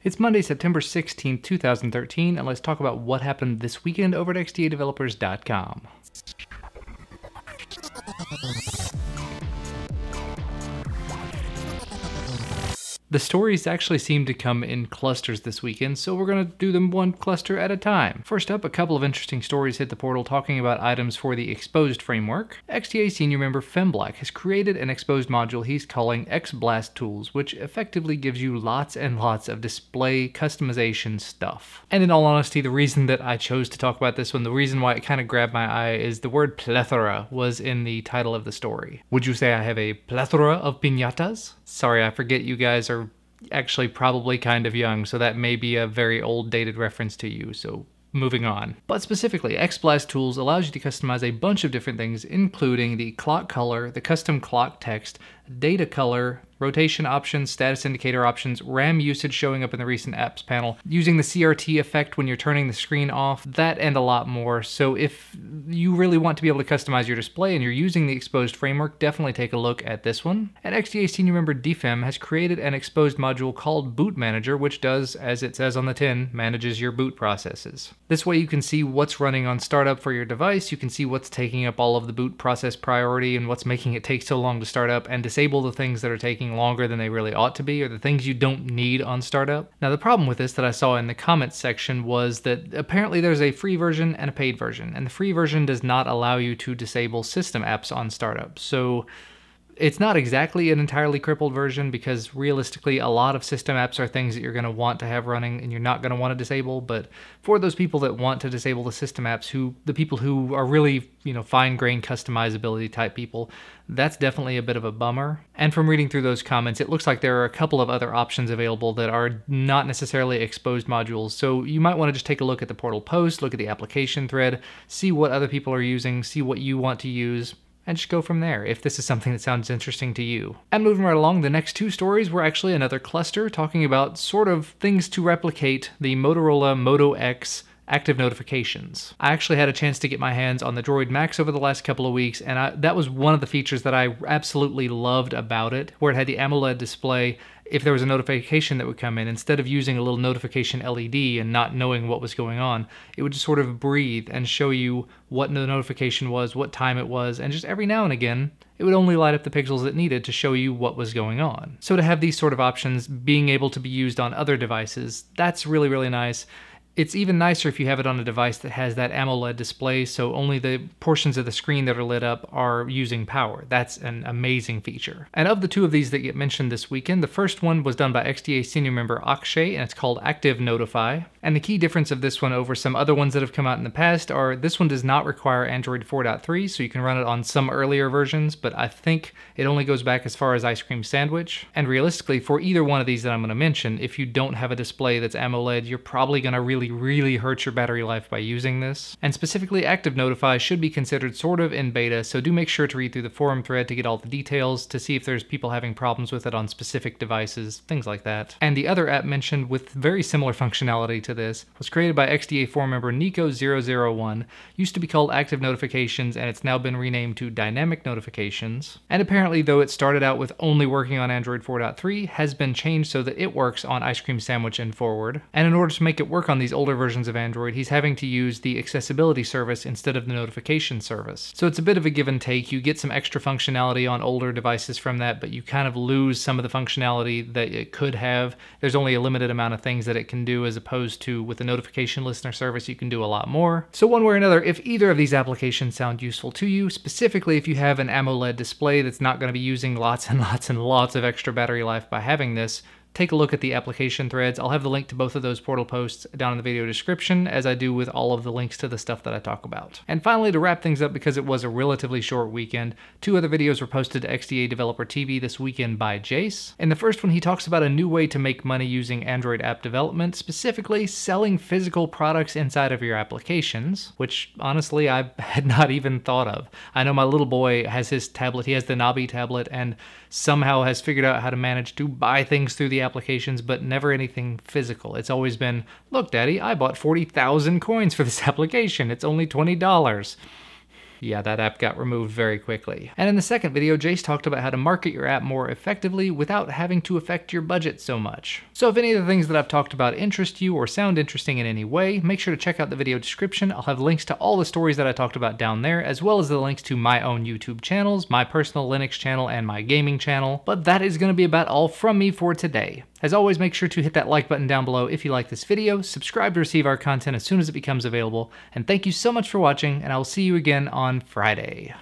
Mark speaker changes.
Speaker 1: It's Monday, September 16th, 2013, and let's talk about what happened this weekend over at xdadevelopers.com. The stories actually seem to come in clusters this weekend, so we're going to do them one cluster at a time. First up, a couple of interesting stories hit the portal talking about items for the Xposed framework. XDA senior member Femblack has created an Xposed module he's calling Xblast Tools, which effectively gives you lots and lots of display customization stuff. And in all honesty, the reason that I chose to talk about this one, the reason why it kind of grabbed my eye is the word plethora was in the title of the story. Would you say I have a plethora of piñatas? Sorry, I forget you guys are actually probably kind of young, so that may be a very old dated reference to you, so moving on. But specifically, Xblast Tools allows you to customize a bunch of different things, including the clock color, the custom clock text, data color, rotation options, status indicator options, RAM usage showing up in the recent apps panel, using the CRT effect when you're turning the screen off, that and a lot more. So if you really want to be able to customize your display and you're using the Xposed framework, definitely take a look at this one. And XDA senior member Defem has created an Xposed module called Boot Manager, which does, as it says on the tin, manages your boot processes. This way you can see what's running on startup for your device, you can see what's taking up all of the boot process priority and what's making it take so long to start up, and disable the things that are taking longer than they really ought to be, or the things you don't need on startup. Now the problem with this that I saw in the comments section was that apparently there's a free version and a paid version, and the free version does not allow you to disable system apps on startup. So it's not exactly an entirely crippled version, because realistically a lot of system apps are things that you're going to want to have running and you're not going to want to disable. But for those people that want to disable the system apps, the people who are really, fine-grained customizability type people, that's definitely a bit of a bummer. And from reading through those comments, it looks like there are a couple of other options available that are not necessarily Xposed modules. So you might want to just take a look at the portal post, look at the application thread, see what other people are using, see what you want to use, and just go from there if this is something that sounds interesting to you. And moving right along, the next two stories were actually another cluster talking about sort of things to replicate the Motorola Moto X active notifications. I actually had a chance to get my hands on the Droid Max over the last couple of weeks, and that was one of the features that I absolutely loved about it, where it had the AMOLED display. If there was a notification that would come in, instead of using a little notification LED and not knowing what was going on, it would just sort of breathe and show you what the notification was, what time it was, and just every now and again, it would only light up the pixels it needed to show you what was going on. So to have these sort of options being able to be used on other devices, that's really, really nice. It's even nicer if you have it on a device that has that AMOLED display, so only the portions of the screen that are lit up are using power. That's an amazing feature. And of the two of these that get mentioned this weekend, the first one was done by XDA senior member Akshay, and it's called Active Notify. And the key difference of this one over some other ones that have come out in the past are this one does not require Android 4.3, so you can run it on some earlier versions, but I think it only goes back as far as Ice Cream Sandwich. And realistically, for either one of these that I'm going to mention, if you don't have a display that's AMOLED, you're probably going to really hurt your battery life by using this. And specifically, Active Notify should be considered sort of in beta, so do make sure to read through the forum thread to get all the details, to see if there's people having problems with it on specific devices, things like that. And the other app mentioned with very similar functionality to this was created by XDA forum member Nico001, used to be called Active Notifications, and it's now been renamed to Dynamic Notifications. And apparently, though it started out with only working on Android 4.3, has been changed so that it works on Ice Cream Sandwich and forward. And in order to make it work on these older versions of Android, he's having to use the accessibility service instead of the notification service. So it's a bit of a give and take. You get some extra functionality on older devices from that, but you kind of lose some of the functionality that it could have. There's only a limited amount of things that it can do, as opposed to with the notification listener service, you can do a lot more. So one way or another, if either of these applications sound useful to you, specifically if you have an AMOLED display that's not going to be using lots and lots and lots of extra battery life by having this, take a look at the application threads. I'll have the link to both of those portal posts down in the video description, as I do with all of the links to the stuff that I talk about. And finally, to wrap things up, because it was a relatively short weekend, two other videos were posted to XDA Developer TV this weekend by Jace. In the first one, he talks about a new way to make money using Android app development, specifically selling physical products inside of your applications, which honestly I had not even thought of. I know my little boy has his tablet, he has the Nabi tablet, and somehow has figured out how to manage to buy things through the applications, but never anything physical. It's always been, look, Daddy, I bought 40,000 coins for this application. It's only $20. Yeah, that app got removed very quickly. And in the second video, Jace talked about how to market your app more effectively without having to affect your budget so much. So if any of the things that I've talked about interest you or sound interesting in any way, make sure to check out the video description. I'll have links to all the stories that I talked about down there, as well as the links to my own YouTube channels, my personal Linux channel, and my gaming channel. But that is going to be about all from me for today. As always, make sure to hit that like button down below if you like this video, subscribe to receive our content as soon as it becomes available, and thank you so much for watching, and I will see you again on Friday.